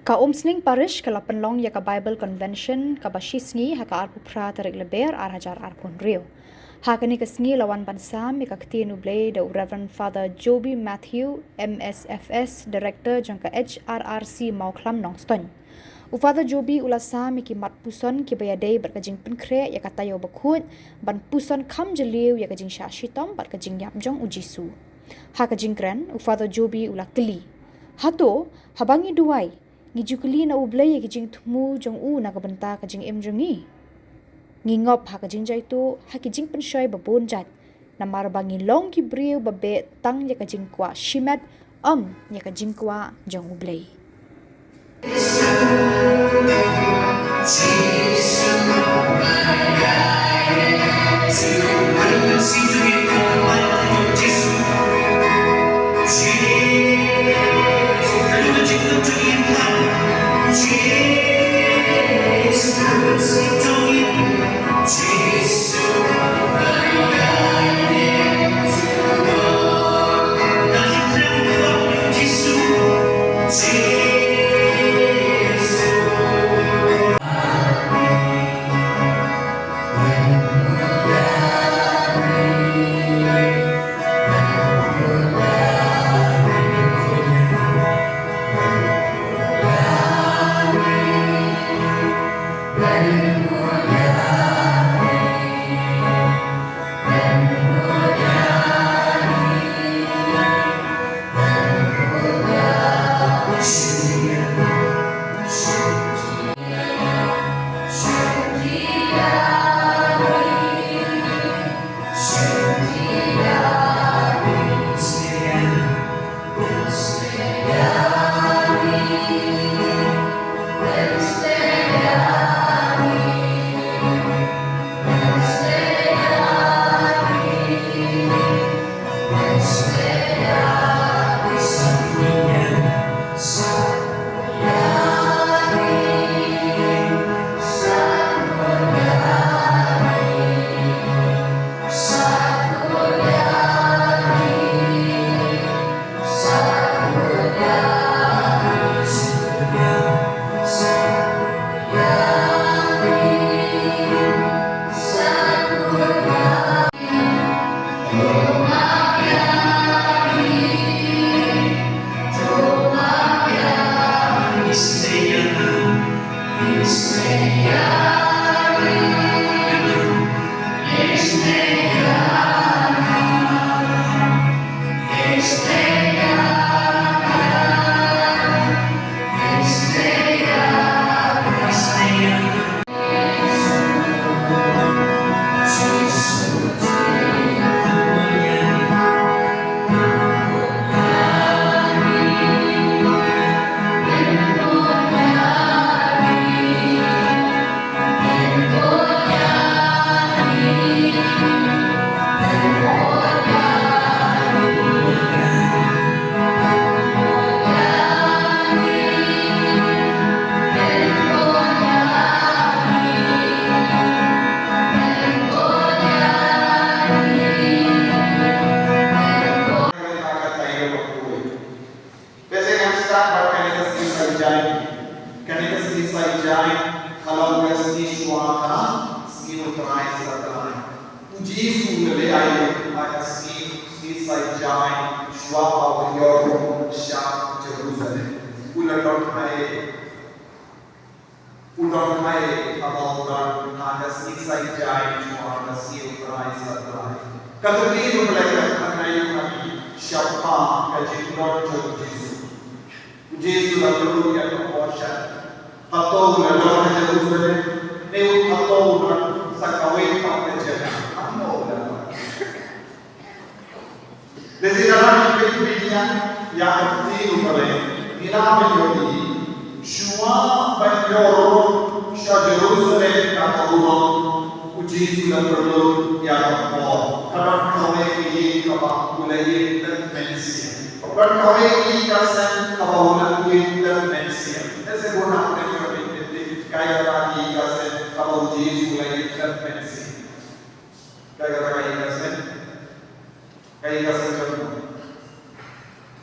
Ka Omsning Parish ka Lapenlong ya ka Bible Convention ka Bashisngi ha ka arpupra tarik leber arhajar arpon rio. Hakani ka sngi lawan bansam ya ka ktinu blay da Reverend Father Joby Matthew MSFS Director jang ka HRRC Mauklam Nongston. U Father Joby ulasam ki mat puson ki bayadei berkajing penkre ya ka tayo bakut ban puson kam jeliu ya ka jing syashitom bat ka jing yapjong ujisu. Hakajing kran u Father Joby ula keli. Hato habangi duai ngijukli na ublay ya kijing tumu jong u na kabenta kajing emjongi. Ngingop ha kajing jaitu ha kijing penshoy babonjat na marbangi long ki briu babe tang ya kajing kwa shimet ya kajing kwa jong ublay.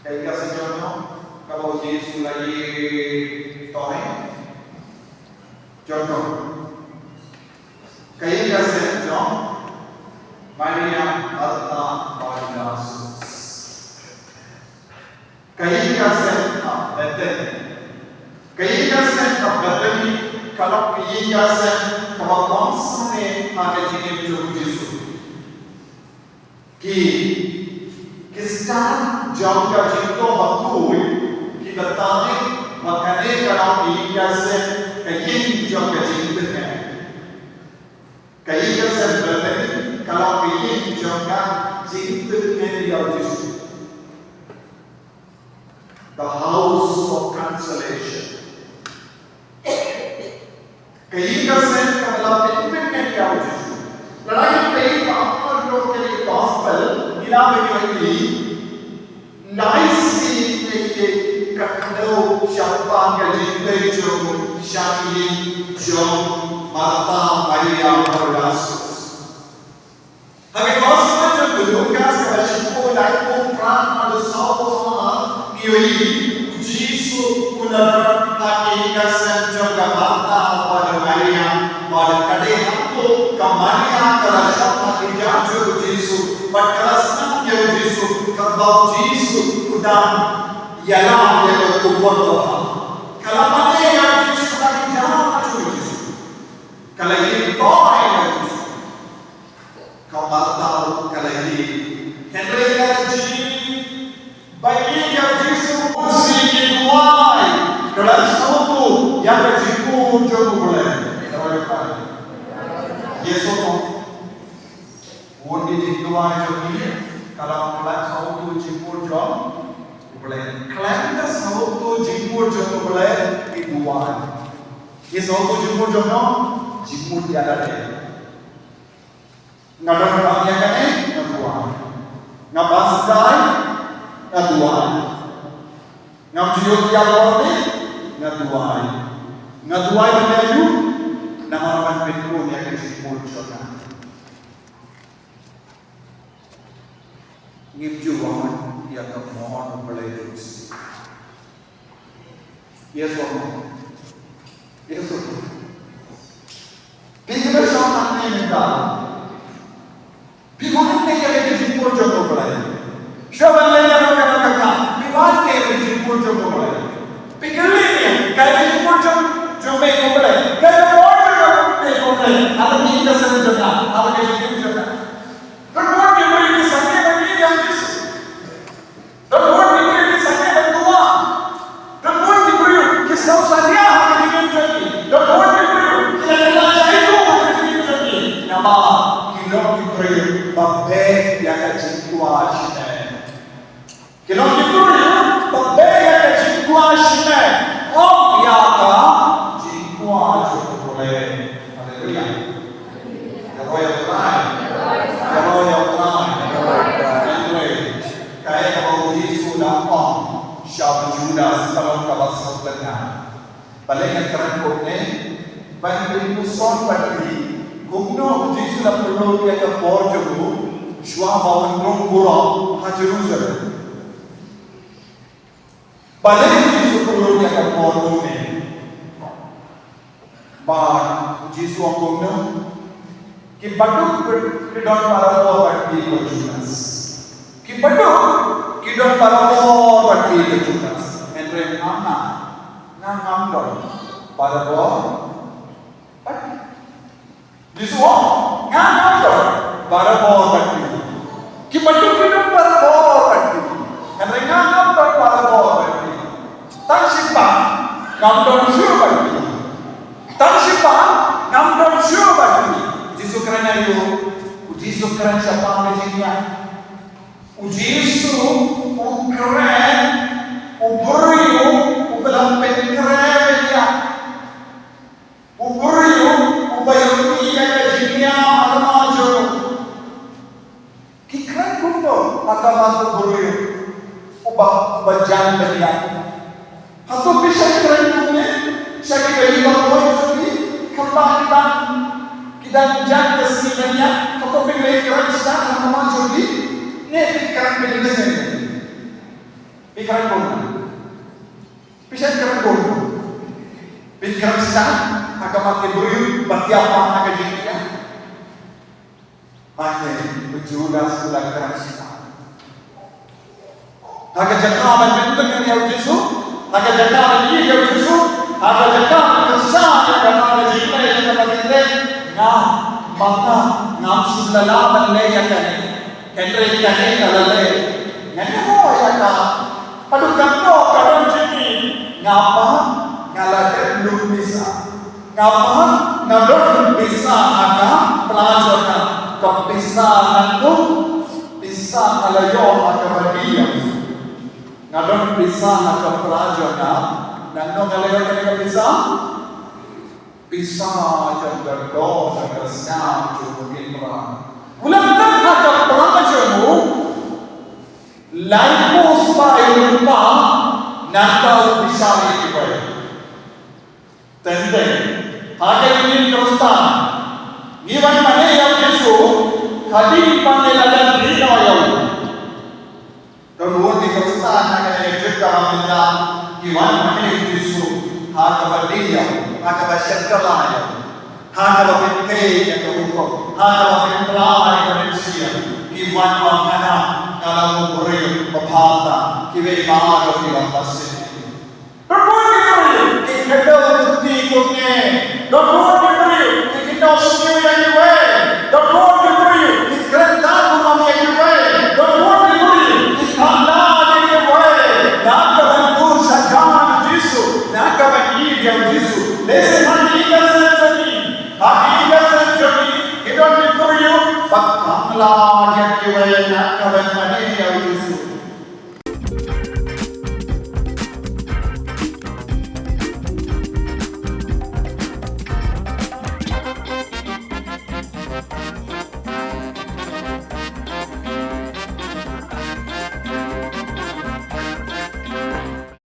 Kaya sa John, kapag Jesus lagi Contoh, kaibigan John, Maria Martha Maria Yesus. Kaibigan Bethany. Kaibigan Bethany kalau kaibigan kalau langsung ni ada jenis Tuhan Yesus. Kita jauh jauh betul kita tahu makanya kalau kaibigan kain jauh jauh dengan kaibigan Bethany kalau kain jauh jauh dengan Yesus. The house of consolation. Kaibigan kalau penting yang Yesus. Lagi penting apa yang kita gospel nilai nice ini kalau siapa yang jadi jodoh siapa jodoh Martha Maria Yesus. Hanya gospel itu Lukas kalau siapa naik peran ada sahabat Yesus unar hakikat juga Martha pada Maria pada kadang itu Maria kalau siapa dijatuh Yesus pada senang Yesus kalau Yesus udah ialah yang kuat Tuhan. Kalau mana yang Yesus lagi jalan Yesus. Kalau ini doa yang Yesus. Kau tahu kalau ini Henry Gaji bagi yang Yesus mesti dibuai. Kalau satu yang berjiku jauh boleh. Yesus Undi dibuai jadi kalau kelas satu jiku jauh boleh. Kelas satu jiku jauh boleh dibuai. Yesus satu jiku jauh jiku tiada deh. Ngadang banyak kan dibuai. Ngabaskai ngaduai. Ngamjiut yang warni ngaduai. Ngaduai mendayu namaran Petro yang kecil jauh. Ngimjuan yang kemohon mulai terus. Yesus. Bila syaitan minta, biwan ne yang kecil jauh mulai. Syaitan yang kata biwan ne yang kecil jauh mulai. Pikirnya kalau kecil jauh mulai. Kalau orang jauh mulai, ada kita senjata, ada kita senjata. Paling kerana kone, bagi musuh bagi gumno Yesus la perlu dia ke porjogu, shua bawan pura Jerusalem. Paling Yesus perlu dia ke porjogu ni, bang Yesus gumno, kibatu kidon parawo bagi Judas, kibatu kidon parawo bagi Judas, entre mana? Ngamdon pada bawah pati. Disuang ngamdon pada bawah pati. Kibatu kidon pada bawah pati. Karena ngamdon pada bawah pati. Tansipa ngamdon syur pati. Tansipa ngamdon syur pati. Yesus kerana itu, Yesus kerana siapa menjadinya? Yesus keren, uberiu. Dalam penkerja, uberiu, ubayuni yang jenisnya macam-macam. Kikran kundo agama uberiu, ubah berjalan dia. Atau bisa keren kundo, saya kira bahawa ini kebaikan kita jaga sebenarnya. Atau bila keren sedang macam-macam ini, kikran berdiri. Kikran kundo. Bisa kerana pikiran sedang Nakamati-buri, batiapang nakajikya. Mate, berjulas bulan kerasa. Haga jakaman bentuk yang dia ujisu, haga jakaman ini dia ujisu, haga jakaman kesah yang berada di sini yang kita kita, ngam, maka ngam sulalaman leyakan, kendra kane kalale, ngene mo ya ka, padukan no kadang sini, ngapa ngalakan belum bisa. Ngapa ngadon bisa aga pelajaran kepisahan itu bisa ngalayo aga badia ngadon bisa aga pelajaran dan no ngalayo kene bisa jam berdoa dan siap cukup imra ulang tak aga pelajaranmu lain supaya lupa nantau bisa dibaik tende Haga ini teruskan. Iwan mana yang Yesu hadir panggil ada di dalam. Kemudian teruskan haga yang juga mengira Iwan mana yang Yesu haga berdia, haga bersyukurlah, haga berpikir yang kehukum, haga berpelai yang manusia. Iwan mana kalau memberi berpala, kita ibadah di atas ini. Kita bukti kunya. The Lord will bring you. Kita semua yang juga. The Lord will bring you. Kita semua yang juga. The Lord will bring you. Kita yang juga. Nak kebantu sahaja Yesus. Nak kebantu dia Yesus. Lepas